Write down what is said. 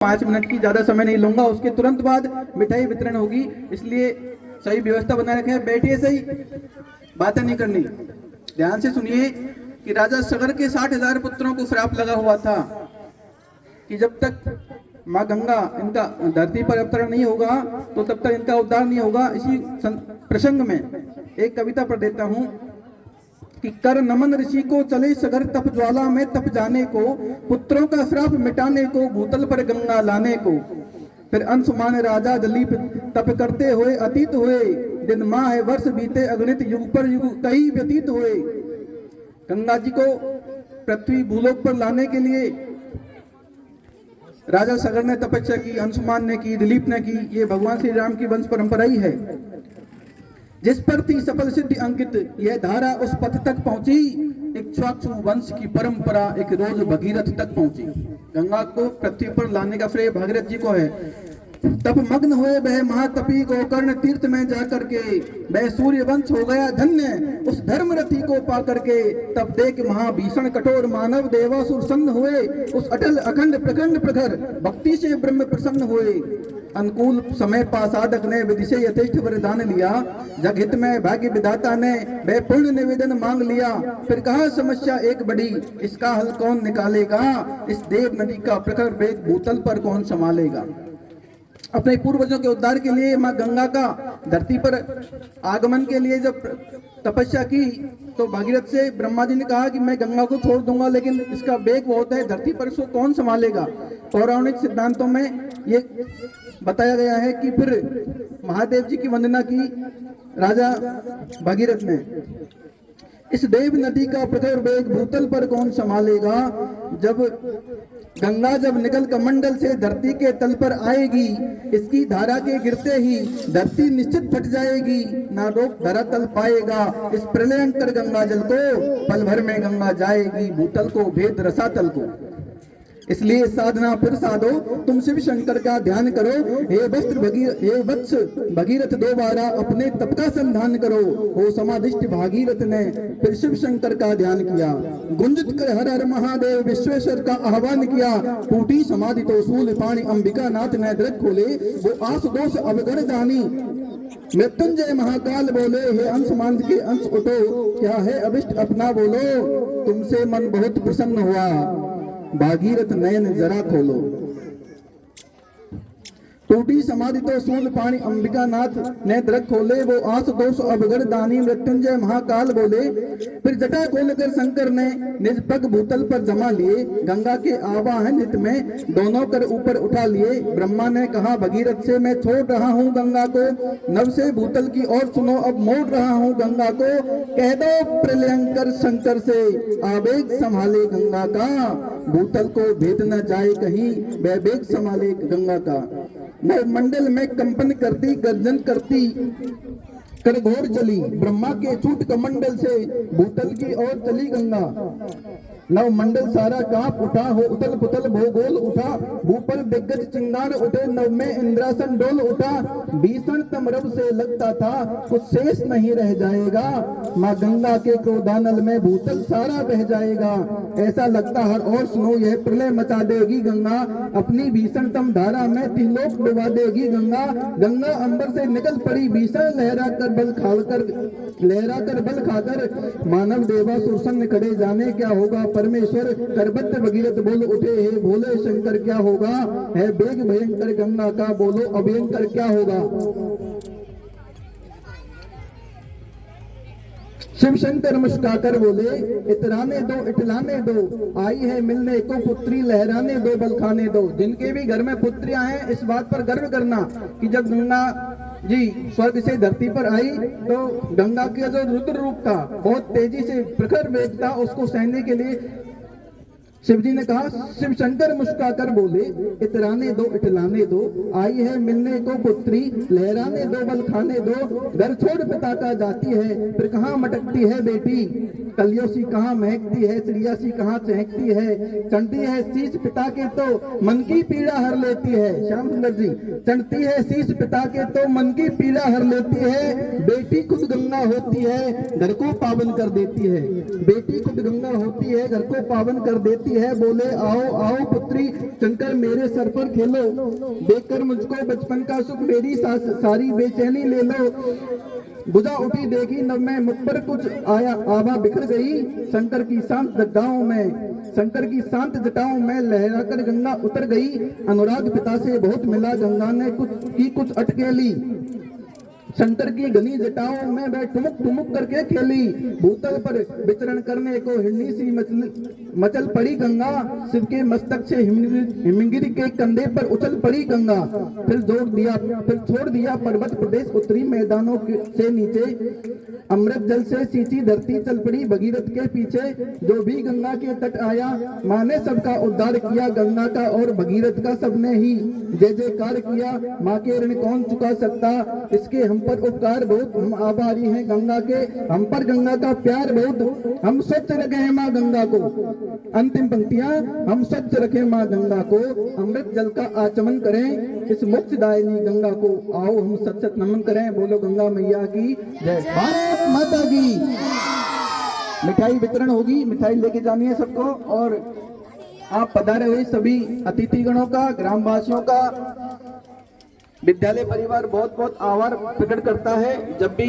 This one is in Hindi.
5 मिनट की, ज्यादा समय नहीं लूंगा। उसके तुरंत बाद मिठाई वितरण होगी, इसलिए सही व्यवस्था बनाए रखें। बैठिए, सही बातें नहीं करनी। ध्यान से सुनिए कि राजा सगर के 60,000 पुत्रों को श्राप लगा हुआ था कि जब तक माँ गंगा इनका धरती पर अवतरण नहीं होगा तो तब तक इनका उद्धार नहीं होगा। इसी प्रसंग में एक कविता पढ़ देता हूं कि कर नमन ऋषि को चले सगर तप ज्वाला में तप जाने को, पुत्रों का श्राप मिटाने को, भूतल पर गंगा लाने को। फिर अंशुमान राजा दिलीप तप करते हुए अतीत हुए, दिन माह वर्ष बीते अगणित, युग पर युग कई व्यतीत हुए। गंगा जी को पृथ्वी भूलोक पर लाने के लिए राजा सगर ने तपस्या की, अंशुमान ने की, दिलीप ने की। ये भगवान श्री राम की वंश परंपरा ही है। जिस पर थी सफल सिद्धि अंकित, यह धारा उस पथ तक पहुंची, इक्ष्वाकु वंश की परंपरा एक रोज भगीरथ तक पहुंची। गंगा को पृथ्वी पर लाने का श्रेय भागीरथ जी को है। तब मग्न हुए वह महातपी गोकर्ण तीर्थ में जाकर के, वह सूर्य वंश हो गया धन्य उस धर्म रथी को पा करके। तब देख महाभीषण कठोर मानव देवासुर सन्न हुए, उस अटल अखंड प्रखंड प्रखर भक्ति से ब्रह्म प्रसन्न हुए। अनुकूल समय पा साधक ने विधि से यथेष्ट वरदान लिया, जग हित में भाग्य विधाता ने वह पूर्ण निवेदन मांग लिया। फिर कहा समस्या एक बड़ी, इसका हल कौन निकालेगा, इस देव नदी का प्रखर वेग भूतल पर कौन संभालेगा। अपने पूर्वजों के उद्धार के लिए मां गंगा का धरती पर आगमन के लिए जब तपस्या की तो भागीरथ से ब्रह्मा जी ने कहा कि मैं गंगा को छोड़ दूंगा, लेकिन इसका वेग बहुत है, धरती पर इसको कौन संभालेगा। पौराणिक सिद्धांतों में ये बताया गया है कि फिर महादेव जी की वंदना की राजा भागीरथ ने। इस देव नदी का प्रखर वेग भूतल पर कौन संभालेगा। गंगा जब निकल कमंडल से धरती के तल पर आएगी, इसकी धारा के गिरते ही धरती निश्चित फट जाएगी, ना रोक धरा तल पाएगा। इस प्रलयंकर गंगा जल को पल भर में गंगा जाएगी, भूतल को भेद रसातल को। इसलिए साधना फिर साधो, तुम शिव शंकर का ध्यान करो। हे वत्स भगीरथ दोबारा अपने तप का संधान करो। हो समाधिष्ट भागीरथ ने फिर शिव शंकर का ध्यान किया, गुंजित कर हर हर महादेव विश्वेश्वर का आह्वान किया। टूटी समाधि तो शूल पाणी अंबिका नाथ ने दृक खोले, वो आस दोष अवगण दानी मृत्युंजय महाकाल बोले। हे अंशमान के अंश उठो, क्या है अभिष्ट अपना बोलो। तुमसे मन बहुत प्रसन्न हुआ, भागीरथ नयन जरा खोलो। टूटी समाधि तो शूल पाणी अंबिका नाथ ने दृक खोले, वो आस दोष अवगढ़ दानी मृत्युंजय महाकाल बोले। फिर जटा खोलकर शंकर ने निज पग भूतल पर जमा लिए, गंगा के आवाहन हित में दोनों कर ऊपर उठा लिए। ब्रह्मा ने कहा भगीरथ से, मैं छोड़ रहा हूँ गंगा को, नभ से भूतल की ओर सुनो, अब मोड़ रहा हूँ गंगा को। कह दो प्रलयंकर शंकर से, आवेग संभाले गंगा का, भूतल को भेद न जाए कहीं, वह वेग संभाले गंगा का। नव मंडल में कंपन करती गर्जन करती कर घोर चली, ब्रह्मा के चूट कमंडल से भूतल की ओर चली गंगा। नव मंडल सारा कांप उठा, हो उतल पुतल भूगोल उठा, भूपल दिग्गज चिंगार उठे, नव में इंद्रासन डोल उठा। भीषण तमरव से लगता था कुछ शेष नहीं रह जाएगा, माँ गंगा के क्रोधानल में भूतल सारा बह जाएगा। ऐसा लगता हर और सुनो, यह प्रलय मचा देगी गंगा, अपनी भीषणतम धारा में त्रिलोक डुबा देगी गंगा। गंगा अंबर से निकल पड़ी भीषण, लहरा कर बल खाकर मानव देवासुर सन्न खड़े, जाने क्या होगा परमेश्वर। करबद्ध भगीरथ बोल उठे, हे भोले शंकर क्या होगा, है वेग भयंकर गंगा का, बोलो अभयंकर क्या होगा। शिव शंकर मुस्काकर बोले, इतराने दो इटलाने दो, आई है मिलने को पुत्री, लहराने दो बल खाने दो। जिनके भी घर में पुत्रियां हैं, इस बात पर गर्व करना कि जब गंगा जी स्वर्ग से धरती पर आई तो गंगा का जो रुद्र रूप था, बहुत तेजी से प्रखर वेग था, उसको सहने के लिए शिव जी ने कहा। शिव शंकर मुस्कुराकर बोले, इतराने दो इटलाने दो, आई है मिलने को पुत्री, लहराने दो बल खाने दो। घर छोड़ पिता का जाती है, फिर कहाँ मटकती है बेटी, कलियों सी कहाँ महकती है, चिड़िया सी कहाँ चहकती है। चढ़ती है शीश पिता के तो मन की पीड़ा हर लेती है। श्याम सुंदर जी, चढ़ती है शीश पिता के तो मन की पीड़ा हर लेती है। बेटी खुद गंगा होती है, घर को पावन कर देती है। बेटी खुद गंगा होती है, घर को पावन कर देती है। बोले आओ आओ पुत्री, चढ़कर मेरे सर पर खेलो, देखकर मुझको बचपन का सुख मेरी सारी बेचैनी ले लो। बुझा उठी देखी नब में, मुख पर कुछ आया आभा बिखर गई। शंकर की शांत जटाओं में लहराकर गंगा उतर गई। अनुराग पिता से बहुत मिला, गंगा ने कुछ अटकेली। शंकर की घनी जटाओं में वह ठुमुक ठुमुक करके खेली। भूतल पर विचरण करने को हिरनी सी मचल पड़ी गंगा। शिव के मस्तक से हिमगिरी के कंधे पर उछल पड़ी गंगा। फिर छोड़ दिया पर्वत प्रदेश, उत्तरी मैदानों से नीचे। अमृत जल से सींची धरती चल पड़ी भगीरथ के पीछे। जो भी गंगा के तट आया, माँ ने सबका उद्धार किया। गंगा का और भगीरथ का सबने ही जय जयकार किया। माँ के ऋण कौन चुका सकता, इसके हम पर उपकार बहुत, हम आभारी हैं गंगा के। हम पर गंगा का प्यार बहुत, हम स्वच्छ रखे हैं माँ गंगा को। अंतिम पंक्तियां, हम स्वच्छ रखें माँ गंगा को, अमृत जल का आचमन करें इस मोक्षदायिनी गंगा को। आओ हम सत सत नमन करें, बोलो गंगा मैया की जय। भारत माता की। मिठाई वितरण होगी, मिठाई लेके जानी है सबको। और आप पधारे हुए सभी अतिथिगणों का, ग्रामवासियों का विद्यालय परिवार बहुत बहुत आभार प्रकट करता है। जब भी